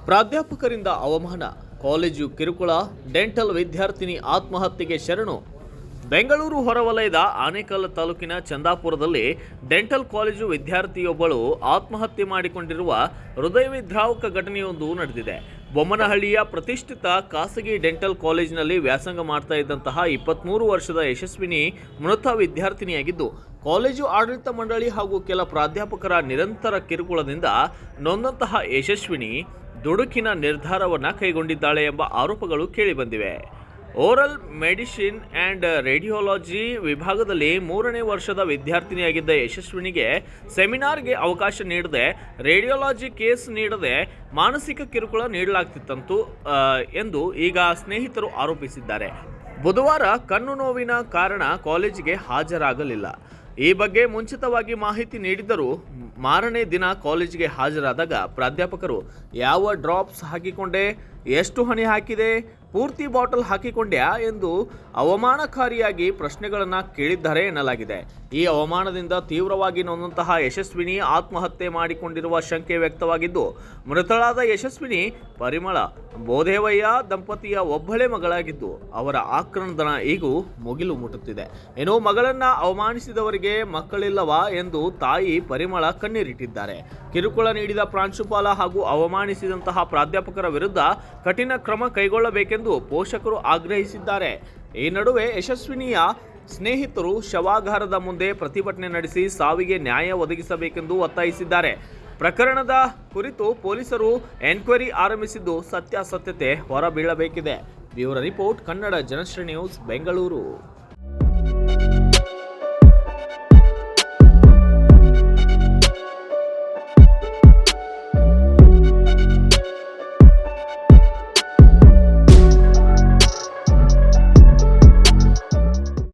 ಪ್ರಾಧ್ಯಾಪಕರಿಂದ ಅವಮಾನ, ಕಾಲೇಜು ಕಿರುಕುಳ, ಡೆಂಟಲ್ ವಿದ್ಯಾರ್ಥಿನಿ ಆತ್ಮಹತ್ಯೆಗೆ ಶರಣು. ಬೆಂಗಳೂರು ಹೊರವಲಯದ ಆನೇಕಲ್ ತಾಲೂಕಿನ ಚಂದಾಪುರದಲ್ಲಿ ಡೆಂಟಲ್ ಕಾಲೇಜು ವಿದ್ಯಾರ್ಥಿಯೊಬ್ಬಳು ಆತ್ಮಹತ್ಯೆ ಮಾಡಿಕೊಂಡಿರುವ ಹೃದಯವಿದ್ರಾವಕ ಘಟನೆಯೊಂದು ನಡೆದಿದೆ. ಬೊಮ್ಮನಹಳ್ಳಿಯ ಪ್ರತಿಷ್ಠಿತ ಖಾಸಗಿ ಡೆಂಟಲ್ ಕಾಲೇಜಿನಲ್ಲಿ ವ್ಯಾಸಂಗ ಮಾಡ್ತಾ ಇದ್ದಂತಹ 23 ವರ್ಷದ ಯಶಸ್ವಿನಿ ಮೃತ ವಿದ್ಯಾರ್ಥಿನಿಯಾಗಿದ್ದು, ಕಾಲೇಜು ಆಡಳಿತ ಮಂಡಳಿ ಹಾಗೂ ಕೆಲ ಪ್ರಾಧ್ಯಾಪಕರ ನಿರಂತರ ಕಿರುಕುಳದಿಂದ ನೊಂದಂತಹ ಯಶಸ್ವಿನಿ ದುಡುಕಿನ ನಿರ್ಧಾರವನ್ನು ಕೈಗೊಂಡಿದ್ದಾಳೆ ಎಂಬ ಆರೋಪಗಳು ಕೇಳಿಬಂದಿವೆ. ಓರಲ್ ಮೆಡಿಸಿನ್ ಆ್ಯಂಡ್ ರೇಡಿಯಾಲಜಿ ವಿಭಾಗದಲ್ಲಿ 3ನೇ ವರ್ಷದ ವಿದ್ಯಾರ್ಥಿನಿಯಾಗಿದ್ದ ಯಶಸ್ವಿನಿಗೆ ಸೆಮಿನಾರ್ಗೆ ಅವಕಾಶ ನೀಡದೆ, ರೇಡಿಯಾಲಜಿ ಕೇಸ್ ನೀಡದೆ ಮಾನಸಿಕ ಕಿರುಕುಳ ನೀಡಲಾಗ್ತಿತ್ತಂತು ಎಂದು ಈಗ ಸ್ನೇಹಿತರು ಆರೋಪಿಸಿದ್ದಾರೆ. ಬುಧವಾರ ಕಣ್ಣು ನೋವಿನ ಕಾರಣ ಕಾಲೇಜಿಗೆ ಹಾಜರಾಗಲಿಲ್ಲ. ಈ ಬಗ್ಗೆ ಮುಂಚಿತವಾಗಿ ಮಾಹಿತಿ ನೀಡಿದ್ದರೂ ಮಾರನೇ ದಿನ ಕಾಲೇಜಿಗೆ ಹಾಜರಾದಾಗ ಪ್ರಾಧ್ಯಾಪಕರು ಯಾವ ಡ್ರಾಪ್ಸ್ ಹಾಕಿಕೊಂಡೆ, ಎಷ್ಟು ಹನಿ ಹಾಕಿದೆ, ಪೂರ್ತಿ ಬಾಟಲ್ ಹಾಕಿಕೊಂಡ್ಯಾ ಎಂದು ಅವಮಾನಕಾರಿಯಾಗಿ ಪ್ರಶ್ನೆಗಳನ್ನು ಕೇಳಿದ್ದಾರೆ ಎನ್ನಲಾಗಿದೆ. ಈ ಅವಮಾನದಿಂದ ತೀವ್ರವಾಗಿ ನೊಂದಂತಹ ಯಶಸ್ವಿನಿ ಆತ್ಮಹತ್ಯೆ ಮಾಡಿಕೊಂಡಿರುವ ಶಂಕೆ ವ್ಯಕ್ತವಾಗಿದ್ದು, ಮೃತಳಾದ ಯಶಸ್ವಿನಿ ಪರಿಮಳ ಬೋಧೇವಯ್ಯ ದಂಪತಿಯ ಒಬ್ಬಳೇ ಮಗಳಾಗಿದ್ದು, ಅವರ ಆಕ್ರಂದನ ಈಗೂ ಮುಗಿಲು ಮುಟ್ಟುತ್ತಿದೆ. ಇನ್ನು ಮಗಳನ್ನ ಅವಮಾನಿಸಿದವರಿಗೆ ಮಕ್ಕಳಿಲ್ಲವಾ ಎಂದು ತಾಯಿ ಪರಿಮಳ ಕಣ್ಣೀರಿಟ್ಟಿದ್ದಾರೆ. ಕಿರುಕುಳ ನೀಡಿದ ಪ್ರಾಂಶುಪಾಲ ಹಾಗೂ ಅವಮಾನಿಸಿದಂತಹ ಪ್ರಾಧ್ಯಾಪಕರ ವಿರುದ್ಧ ಕಠಿಣ ಕ್ರಮ ಕೈಗೊಳ್ಳಬೇಕೆಂದು ಪೋಷಕರು ಆಗ್ರಹಿಸಿದ್ದಾರೆ. ಈ ನಡುವೆ ಯಶಸ್ವಿನಿಯ ಸ್ನೇಹಿತರು ಶವಾಗಾರದ ಮುಂದೆ ಪ್ರತಿಭಟನೆ ನಡೆಸಿ ಸಾವಿಗೆ ನ್ಯಾಯ ಒದಗಿಸಬೇಕೆಂದು ಒತ್ತಾಯಿಸಿದ್ದಾರೆ. ಪ್ರಕರಣದ ಕುರಿತು ಪೊಲೀಸರು ಎನ್ಕ್ವೈರಿ ಆರಂಭಿಸಿದ್ದು, ಸತ್ಯಾಸತ್ಯತೆ ಹೊರಬೀಳಬೇಕಿದೆ. Bureau report, Kannada Janashri news, Bengaluru.